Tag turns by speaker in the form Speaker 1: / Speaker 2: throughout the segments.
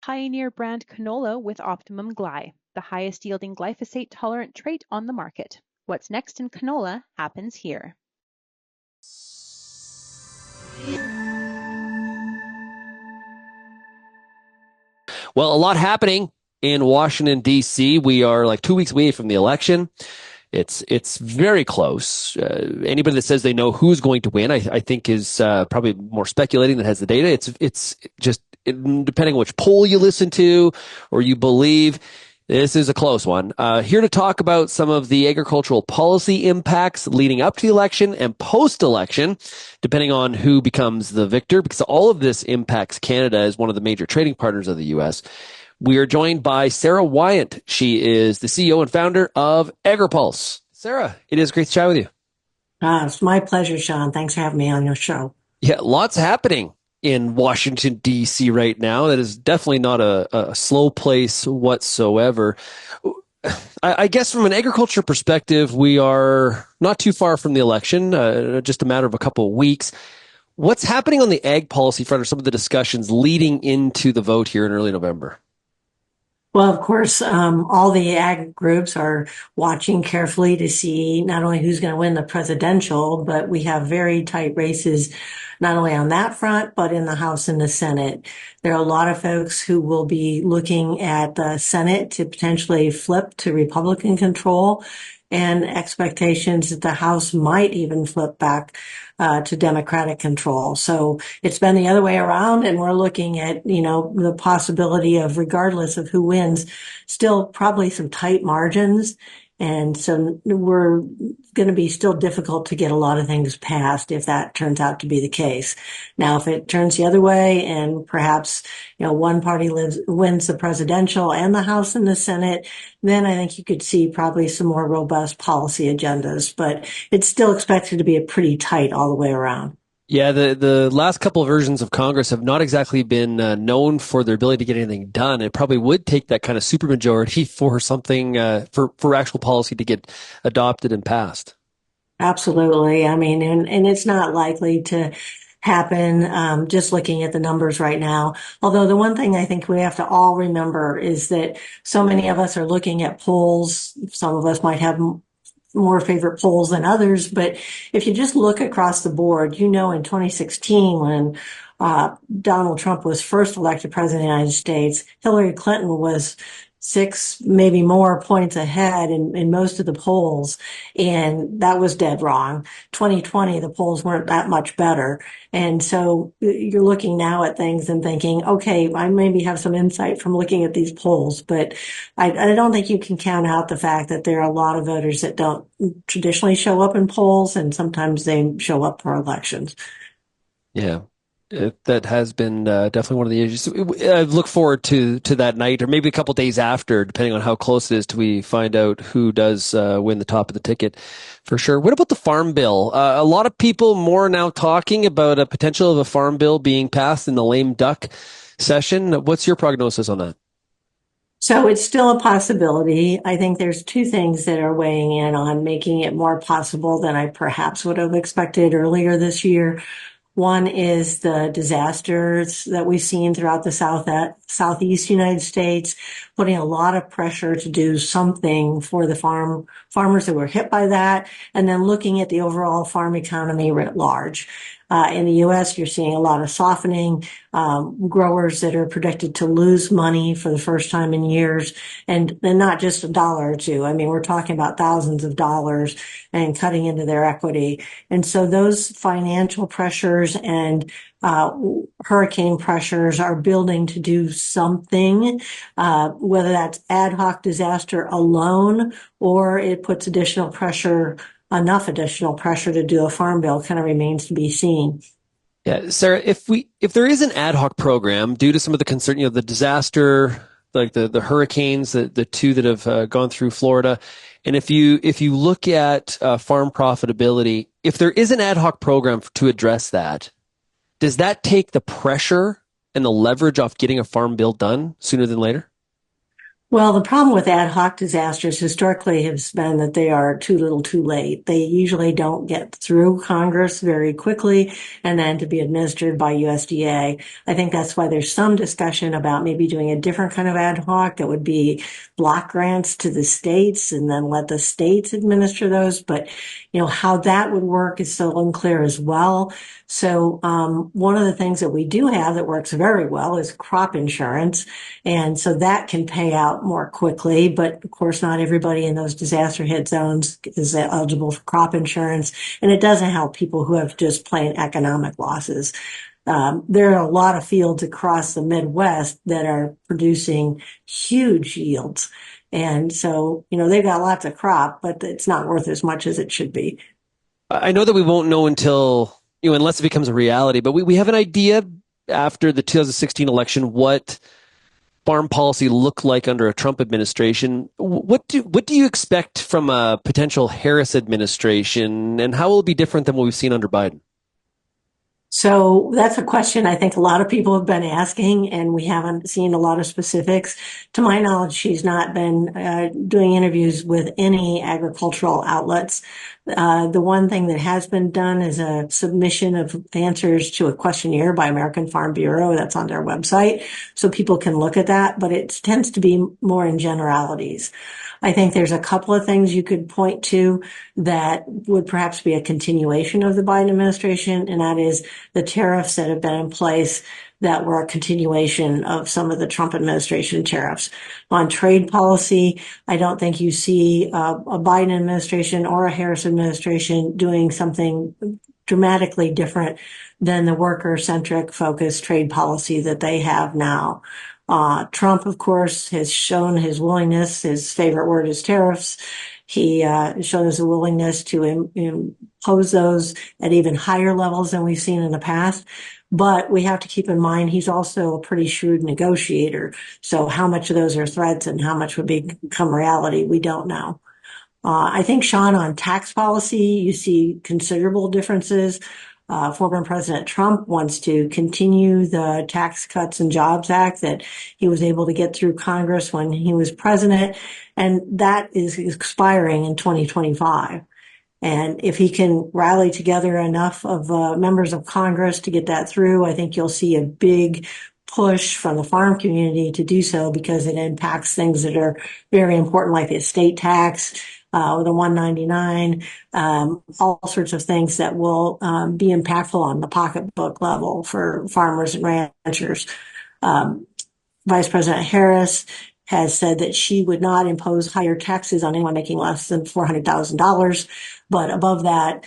Speaker 1: Pioneer brand canola with Optimum Gly, the highest yielding glyphosate tolerant trait on the market. What's next in canola happens here.
Speaker 2: Well, a lot happening in Washington, D.C. We are like 2 weeks away from the election. It's very close. Anybody that says they know who's going to win, I think is probably more speculating than has the data. It's just depending on which poll you listen to or you believe. This is a close one. Here to talk about some of the agricultural policy impacts leading up to the election and post-election, depending on who becomes the victor, because all of this impacts Canada as one of the major trading partners of the U.S. We are joined by Sara Wyant. She is the CEO and founder of Agri-Pulse. Sara, it is great to chat with you.
Speaker 3: It's my pleasure, Shaun. Thanks for having me on your show.
Speaker 2: Yeah, lots happening in Washington, D.C. right now. That is definitely not a slow place whatsoever. I guess from an agriculture perspective, we are not too far from the election, just a matter of a couple of weeks. What's happening on the ag policy front are some of the discussions leading into the vote here in early November?
Speaker 3: Well, of course, all the ag groups are watching carefully to see not only who's going to win the presidential, but we have very tight races, not only on that front, but in the House and the Senate. There are a lot of folks who will be looking at the Senate to potentially flip to Republican control, and expectations that the House might even flip back to Democratic control. So it's been the other way around, and we're looking at, the possibility of, regardless of who wins, still probably some tight margins. And so we're going to be still difficult to get a lot of things passed if that turns out to be the case. Now, if it turns the other way and perhaps, one party wins the presidential and the House and the Senate, then I think you could see probably some more robust policy agendas, but it's still expected to be a pretty tight all the way around.
Speaker 2: Yeah, the last couple of versions of Congress have not exactly been known for their ability to get anything done. It probably would take that kind of supermajority for something for actual policy to get adopted and passed.
Speaker 3: Absolutely. I mean, and it's not likely to happen, just looking at the numbers right now. Although the one thing I think we have to all remember is that so many of us are looking at polls. Some of us might have more favorite polls than others, but if you just look across the board, in 2016 when Donald Trump was first elected president of the United States, Hillary Clinton was 6, maybe more points ahead in most of the polls. And that was dead wrong. 2020, the polls weren't that much better. And so you're looking now at things and thinking, okay, I maybe have some insight from looking at these polls, but I don't think you can count out the fact that there are a lot of voters that don't traditionally show up in polls, and sometimes they show up for elections.
Speaker 2: Yeah. That has been definitely one of the issues. I look forward to that night, or maybe a couple days after, depending on how close it is, till we find out who does win the top of the ticket, for sure. What about the farm bill? A lot of people more now talking about a potential of a farm bill being passed in the lame duck session. What's your prognosis on that?
Speaker 3: So it's still a possibility. I think there's two things that are weighing in on making it more possible than I perhaps would have expected earlier this year. One is the disasters that we've seen throughout the southeast United States, putting a lot of pressure to do something for the farmers that were hit by that, and then looking at the overall farm economy writ large. In the U.S., you're seeing a lot of softening, growers that are predicted to lose money for the first time in years, and not just $1 or $2. I mean, we're talking about thousands of dollars and cutting into their equity. And so those financial pressures and hurricane pressures are building to do something, whether that's ad hoc disaster alone or it puts enough additional pressure to do a farm bill kind of remains to be seen.
Speaker 2: Yeah, Sara, if there is an ad hoc program due to some of the concern, the disaster, like the hurricanes, the two that have gone through Florida, and if you look at farm profitability, if there is an ad hoc program to address that, does that take the pressure and the leverage off getting a farm bill done sooner than later?
Speaker 3: Well, the problem with ad hoc disasters historically has been that they are too little too late. They usually don't get through Congress very quickly and then to be administered by USDA. I think that's why there's some discussion about maybe doing a different kind of ad hoc that would be block grants to the states and then let the states administer those. But, how that would work is still unclear as well. So, one of the things that we do have that works very well is crop insurance. And so that can pay out more quickly. But of course, not everybody in those disaster hit zones is eligible for crop insurance. And it doesn't help people who have just plain economic losses. There are a lot of fields across the Midwest that are producing huge yields. And so, they've got lots of crop, but it's not worth as much as it should be.
Speaker 2: I know that we won't know until, unless it becomes a reality, but we have an idea after the 2016 election what farm policy look like under a Trump administration. What do you expect from a potential Harris administration, and how will it be different than what we've seen under Biden?
Speaker 3: So that's a question I think a lot of people have been asking, and we haven't seen a lot of specifics. To my knowledge, she's not been doing interviews with any agricultural outlets. The one thing that has been done is a submission of answers to a questionnaire by American Farm Bureau. That's on their website, so people can look at that, but it tends to be more in generalities. I think there's a couple of things you could point to that would perhaps be a continuation of the Biden administration, and that is the tariffs that have been in place that were a continuation of some of the Trump administration tariffs. On trade policy, I don't think you see a Biden administration or a Harris administration doing something dramatically different than the worker-centric focused trade policy that they have now. Trump, of course, has shown his willingness. His favorite word is tariffs. He shown his willingness to impose those at even higher levels than we've seen in the past. But we have to keep in mind he's also a pretty shrewd negotiator. So how much of those are threats and how much would become reality, we don't know. I think, Shaun, on tax policy, you see considerable differences. Former President Trump wants to continue the Tax Cuts and Jobs Act that he was able to get through Congress when he was president, and that is expiring in 2025. And if he can rally together enough of members of Congress to get that through, I think you'll see a big push from the farm community to do so because it impacts things that are very important, like the estate tax, the 199, all sorts of things that will be impactful on the pocketbook level for farmers and ranchers. Vice President Harris has said that she would not impose higher taxes on anyone making less than $400,000, but above that,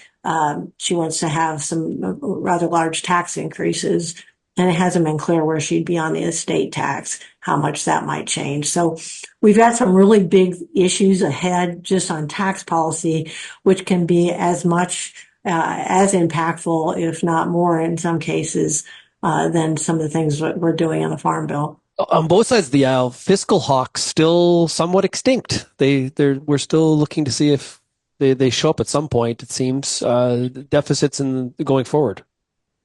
Speaker 3: she wants to have some rather large tax increases. And it hasn't been clear where she'd be on the estate tax, how much that might change. So we've got some really big issues ahead just on tax policy, which can be as much as impactful, if not more in some cases, than some of the things that we're doing in the Farm Bill.
Speaker 2: On both sides of the aisle, fiscal hawks still somewhat extinct. We're still looking to see if they show up at some point, it seems, deficits in going forward.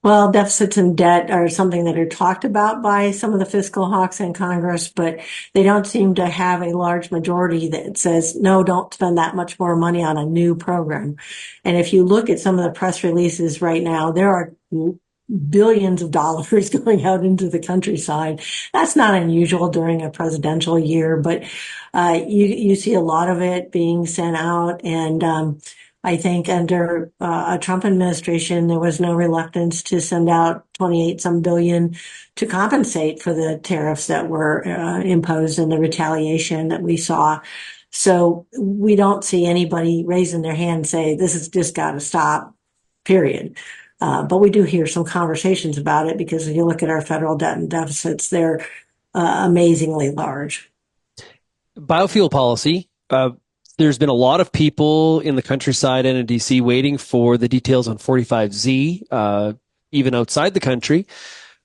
Speaker 3: Well, deficits and debt are something that are talked about by some of the fiscal hawks in Congress, but they don't seem to have a large majority that says, no, don't spend that much more money on a new program. And if you look at some of the press releases right now, there are billions of dollars going out into the countryside. That's not unusual during a presidential year, but you see a lot of it being sent out. And I think under a Trump administration, there was no reluctance to send out 28 some billion to compensate for the tariffs that were imposed and the retaliation that we saw. So we don't see anybody raising their hand and say, this has just got to stop, period. But we do hear some conversations about it because if you look at our federal debt and deficits, they're amazingly large.
Speaker 2: Biofuel policy. There's been a lot of people in the countryside and in DC waiting for the details on 45Z, even outside the country.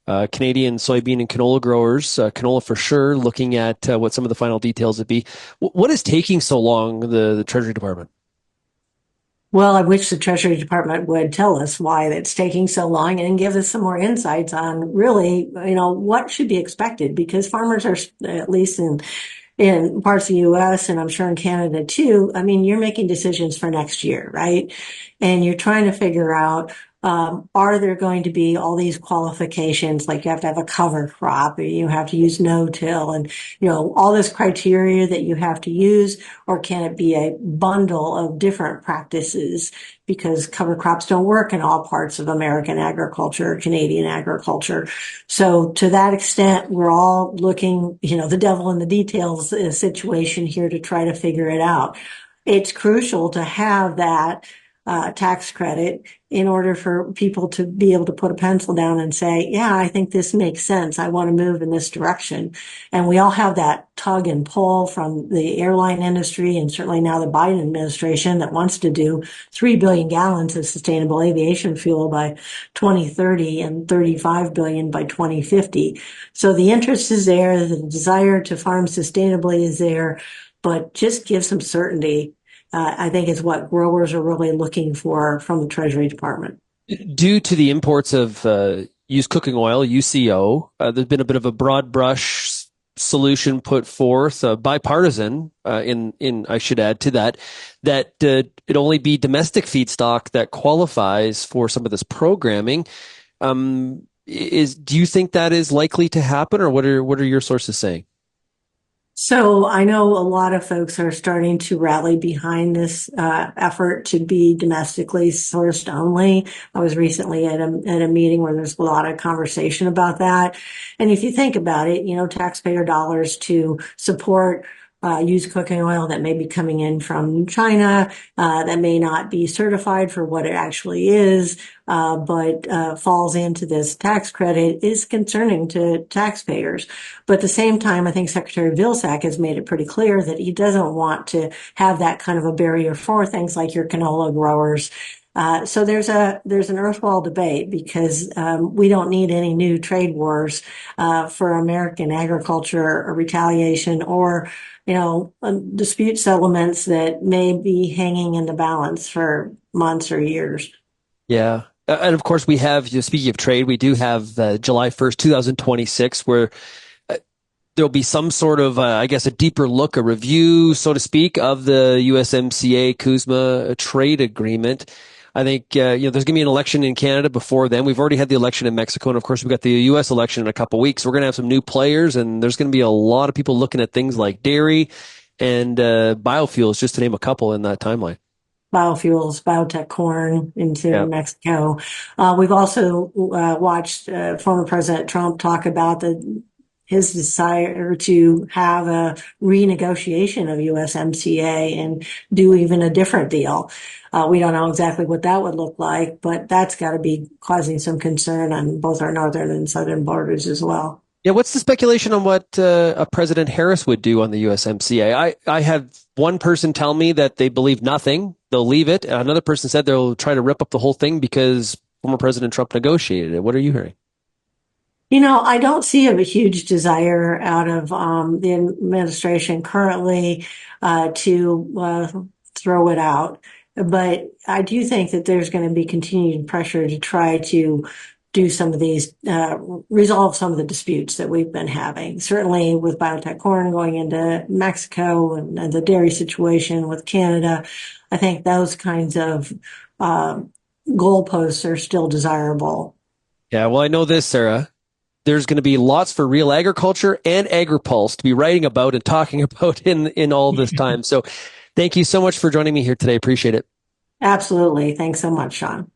Speaker 2: Canadian soybean and canola growers, canola for sure, looking at what some of the final details would be. What is taking so long, the Treasury Department?
Speaker 3: Well, I wish the Treasury Department would tell us why it's taking so long and give us some more insights on really, what should be expected, because farmers are, at least in in parts of the US, and I'm sure in Canada too, I mean, you're making decisions for next year, right? And you're trying to figure out, are there going to be all these qualifications, like you have to have a cover crop, or you have to use no-till, and all this criteria that you have to use, or can it be a bundle of different practices? Because cover crops don't work in all parts of American agriculture, Canadian agriculture. So to that extent, we're all looking, the devil in the details situation here to try to figure it out. It's crucial to have that tax credit in order for people to be able to put a pencil down and say, yeah, I think this makes sense. I want to move in this direction. And we all have that tug and pull from the airline industry, and certainly now the Biden administration that wants to do 3 billion gallons of sustainable aviation fuel by 2030 and 35 billion by 2050. So the interest is there. The desire to farm sustainably is there, but just give some certainty. I think is what growers are really looking for from the Treasury Department.
Speaker 2: Due to the imports of used cooking oil, UCO, there's been a bit of a broad brush solution put forth, bipartisan, in I should add to that it only be domestic feedstock that qualifies for some of this programming. Do you think that is likely to happen, or what are your sources saying?
Speaker 3: So I know a lot of folks are starting to rally behind this effort to be domestically sourced only. I was recently at a meeting where there's a lot of conversation about that. And if you think about it, taxpayer dollars to support used cooking oil that may be coming in from China, that may not be certified for what it actually is, but falls into this tax credit is concerning to taxpayers. But at the same time, I think Secretary Vilsack has made it pretty clear that he doesn't want to have that kind of a barrier for things like your canola growers. So there's an earthwell debate because we don't need any new trade wars for American agriculture, or retaliation, or dispute settlements that may be hanging in the balance for months or years.
Speaker 2: Yeah. And of course, we have, speaking of trade, we do have July 1st, 2026, where there'll be some sort of, I guess, a deeper look, a review, so to speak, of the USMCA CUSMA trade agreement. I think, there's going to be an election in Canada before then. We've already had the election in Mexico. And of course, we've got the U.S. election in a couple of weeks. We're going to have some new players, and there's going to be a lot of people looking at things like dairy and biofuels, just to name a couple in that timeline.
Speaker 3: Biofuels, biotech corn into Mexico. We've also watched former President Trump talk about his desire to have a renegotiation of USMCA and do even a different deal. We don't know exactly what that would look like, but that's got to be causing some concern on both our northern and southern borders as well.
Speaker 2: Yeah, what's the speculation on what President Harris would do on the USMCA? I had one person tell me that they believe nothing. They'll leave it. Another person said they'll try to rip up the whole thing because former President Trump negotiated it. What are you hearing?
Speaker 3: I don't see a huge desire out of the administration currently to throw it out. But I do think that there's going to be continued pressure to try to do some of these, resolve some of the disputes that we've been having. Certainly with biotech corn going into Mexico and the dairy situation with Canada, I think those kinds of goalposts are still desirable.
Speaker 2: Yeah, well, I know this, Sarah. There's going to be lots for Real Agriculture and Agri-Pulse to be writing about and talking about in all this time. So thank you so much for joining me here today. Appreciate it.
Speaker 3: Absolutely. Thanks so much, Shaun.